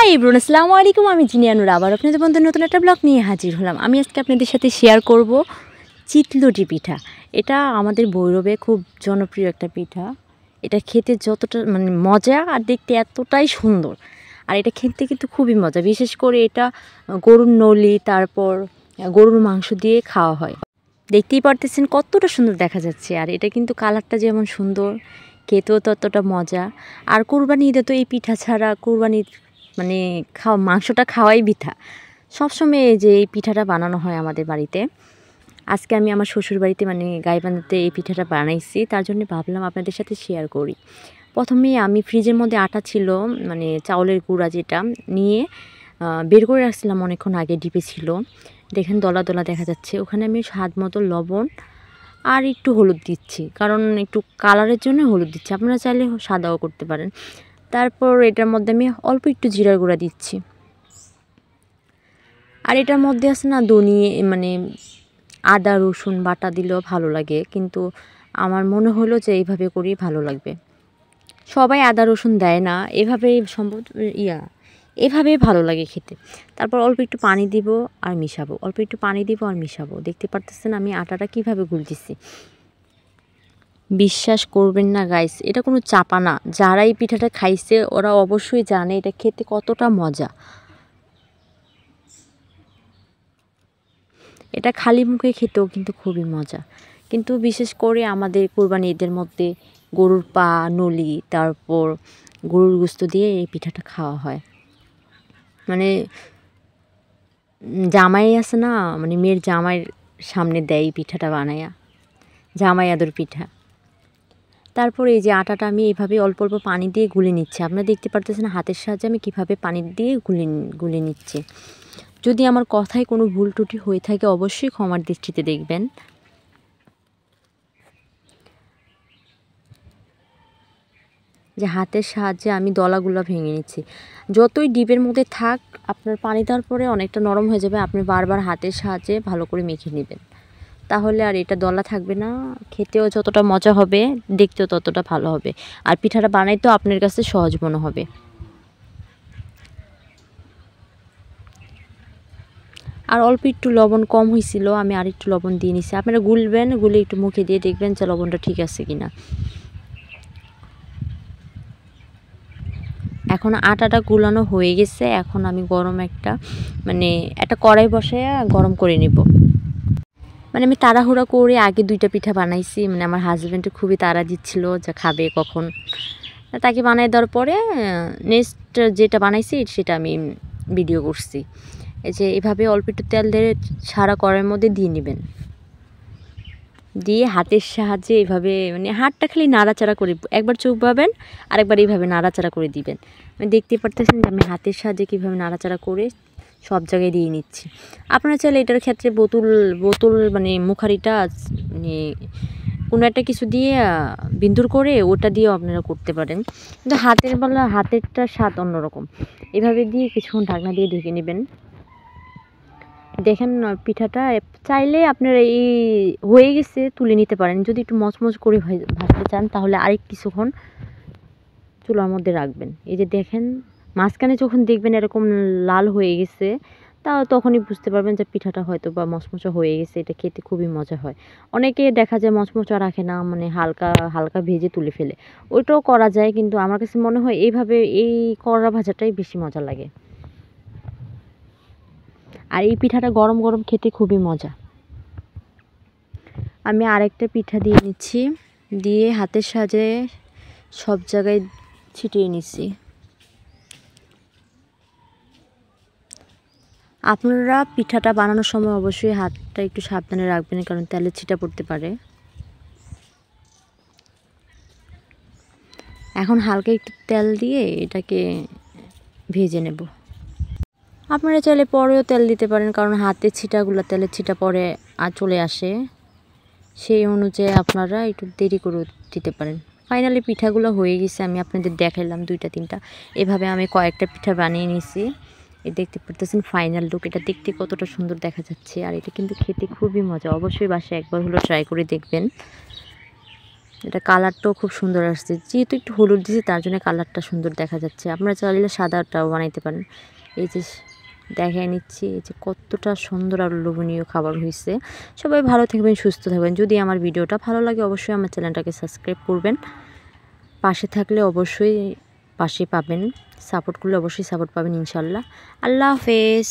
Hi everyone, আসসালামু আলাইকুম। আমি জিনিয়ানুর আবার আপনাদের বন্ধু নতুন একটা ব্লগ নিয়ে হাজির হলাম। আমি আজকে আপনাদের সাথে শেয়ার করব চিতলুটি পিঠা। এটা আমাদের ভৈরবে খুব জনপ্রিয় একটা পিঠা। এটা খেতে যতটা মজা আর দেখতে এতটাই সুন্দর, আর এটা খেতে কিন্তু খুবই মজা। বিশেষ করে এটা গরুর নলি, তারপর গরুর মাংস দিয়ে খাওয়া হয়। দেখতেই পারতেছেন কতটা সুন্দর দেখা যাচ্ছে, আর এটা কিন্তু কালারটা যেমন সুন্দর, খেতেও ততটা মজা। আর কুরবানি ঈদে তো এই পিঠা ছাড়া কুরবানির মাংসটা খাওয়াই বৃথা। সবসময় এই যে এই পিঠাটা বানানো হয় আমাদের বাড়িতে। আজকে আমি আমার শ্বশুর বাড়িতে গাইবান্ধাতে এই পিঠাটা বানাইছি, তার জন্য ভাবলাম আপনাদের সাথে শেয়ার করি। প্রথমে আমি ফ্রিজের মধ্যে আটা ছিল, চাউলের গুঁড়া, যেটা নিয়ে বের করে রাখছিলাম অনেকক্ষণ আগে। ডিপে ছিল, দেখেন দলা দলা দেখা যাচ্ছে। ওখানে আমি স্বাদ মতো লবণ আর একটু হলুদ দিচ্ছি, কারণ একটু কালারের জন্য হলুদ দিচ্ছি, আপনারা চাইলে সাদাও করতে পারেন। তারপর এটার মধ্যে আমি অল্প একটু জিরার গুঁড়া দিচ্ছি, আর এটার মধ্যে আছে না আদা রসুন বাটা দিলেও ভালো লাগে, কিন্তু আমার মনে হলো যে এইভাবে করেই ভালো লাগবে। সবাই আদা রসুন দেয় না, এভাবেই ভালো লাগে খেতে। তারপর অল্প একটু পানি দিব আর মিশাবো, অল্প একটু পানি দিব আর মিশাবো। দেখতে পারতেছেন আমি আটাটা কিভাবে গুলতেছি। বিশ্বাস করবেন না গাইস, এটা কোনো চাপা না। যারা এই পিঠাটা খাইছে ওরা অবশ্যই জানে এটা খেতে কতটা মজা। এটা খালি মুখে খেতেও কিন্তু খুবই মজা। কিন্তু বিশেষ করে আমাদের কোরবানি ঈদের মধ্যে গরুর পা, নলি, তারপর গরুর গোশত দিয়ে এই পিঠাটা খাওয়া হয়। জামাই আছে না, মেয়ের জামাইয়ের সামনে দেয় এই পিঠাটা বানায়া, জামাই আদর পিঠা। তারপরে এই যে আটাটা আমি এইভাবে অল্প অল্প পানি দিয়ে গুলে নিচ্ছি। আপনারা দেখতে পারতেছেন হাতের সাহায্যে আমি কীভাবে পানি দিয়ে গুলে নিচ্ছি। যদি আমার কথায় কোনো ভুল ত্রুটি হয়ে থাকে অবশ্যই ক্ষমার দৃষ্টিতে দেখবেন। যে হাতের সাহায্যে আমি দলাগুলো ভেঙে নিচ্ছি। যতই ডিপের মধ্যে থাক, আপনার পানি দেওয়ার পরে অনেকটা নরম হয়ে যাবে। আপনি বারবার হাতের সাহায্যে ভালো করে মেখে নেবেন, তাহলে আর এটা দলা থাকবে না। খেতেও যতটা মজা হবে, দেখতেও ততটা ভালো হবে, আর পিঠাটা বানাইতেও আপনার কাছে সহজ মনে হবে। আর অল্প একটু লবণ কম হয়েছিল, আমি আর একটু লবণ দিয়ে নিছি। আপনারা গুলবেন, গুলে একটু মুখে দিয়ে দেখবেন যে লবণটা ঠিক আছে কিনা। এখন আটাটা গুলানো হয়ে গেছে। এখন আমি গরম একটা কড়াই বসায় গরম করে নিব। আমি তাড়াহুড়া করে আগে 2টা পিঠা বানাইছি। আমার হাজব্যান্ড খুবই তাড়া দিচ্ছিল যে খাবে কখন। তাকে বানাই দেওয়ার পরে নেক্সট যেটা বানাইছি সেটা আমি ভিডিও করছি। এই যে এভাবে অল্প একটু তেল দিয়ে সারা কড়াইয়ের মধ্যে দিয়ে নেবেন, দিয়ে হাতের সাহায্যে এইভাবে হাতটা খালি নাড়াচাড়া করে, একবার চুপবাবেন আরেকবার এইভাবে নাড়াচাড়া করে দিবেন। দেখতে পারতেছেন যে আমি হাতের সাহায্যে কীভাবে নাড়াচাড়া করে সব জায়গায় দিয়ে নিচ্ছি। আপনারা চাইলে এটার ক্ষেত্রে বোতল মুখারিটা কোনো একটা কিছু দিয়ে বিন্দুর করে ওটা দিয়েও আপনারা করতে পারেন, কিন্তু হাতেরটা স্বাদ অন্যরকম। এভাবে দিয়ে কিছুক্ষণ ঢাকনা দিয়ে ঢেকে নেবেন। দেখেন পিঠাটা চাইলে আপনারা এই হয়ে গেছে তুলে নিতে পারেন। যদি একটু মচমচ করে ভাজতে চান তাহলে আরেক কিছুক্ষণ চুলার মধ্যে রাখবেন। এই যে দেখেন মাঝখানে যখন দেখবেন এরকম লাল হয়ে গেছে, তখনই বুঝতে পারবেন যে পিঠাটা হয়তো বা মচমচা হয়ে গেছে। এটা খেতে খুবই মজা হয়। অনেকে দেখা যায় মচমচা রাখে না, হালকা হালকা ভেজে তুলে ফেলে, ওইটাও করা যায়, কিন্তু আমার কাছে মনে হয় এইভাবে এই কড়া ভাজাটাই বেশি মজা লাগে। আর এই পিঠাটা গরম গরম খেতে খুবই মজা। আমি আরেকটা পিঠা দিয়ে নিচ্ছি, দিয়ে হাতের সাহায্যে সব জায়গায় ছিটিয়ে নিচ্ছি। আপনারা পিঠাটা বানানোর সময় অবশ্যই হাতটা একটু সাবধানে রাখবেন, কারণ তেলের ছিটা পড়তে পারে। এখন হালকা একটু তেল দিয়ে এটাকে ভেজে নেব। আপনারা চাইলে পরেও তেল দিতে পারেন, কারণ হাতের তেলের ছিটা পরে চলে আসে, সেই অনুযায়ী আপনারা একটু দেরি করে দিতে পারেন। ফাইনালি পিঠাগুলো হয়ে গেছে, আমি আপনাদের দেখাইলাম 2টা 3টা। এভাবে আমি কয়েকটা পিঠা বানিয়ে নিয়েছি। দেখতে পারতেছেন ফাইনাল লুক। এটা দেখতে কতটা সুন্দর দেখা যাচ্ছে, আর এটা কিন্তু খেতে খুবই মজা। অবশ্যই বাসায় একবার হলো ট্রাই করে দেখবেন। এটা কালারটাও খুব সুন্দর আসছে, যেহেতু একটু হলুদ দিয়েছি তার জন্য কালারটা সুন্দর দেখা যাচ্ছে। আপনারা চাইলে সাদাটাও বানাইতে পারেন। এই যে দেখাই নিচ্ছি এই যে কতটা সুন্দর আর লোভনীয় খাবার হয়েছে। সবাই ভালো থাকবেন, সুস্থ থাকবেন। যদি আমার ভিডিওটা ভালো লাগে অবশ্যই আমার চ্যানেলটাকে সাবস্ক্রাইব করবেন। পাশে থাকলে অবশ্যই পাশে পাবেন, সাপোর্ট করলে অবশ্যই সাপোর্ট পাবেন ইনশাল্লাহ। আল্লাহ হাফেজ।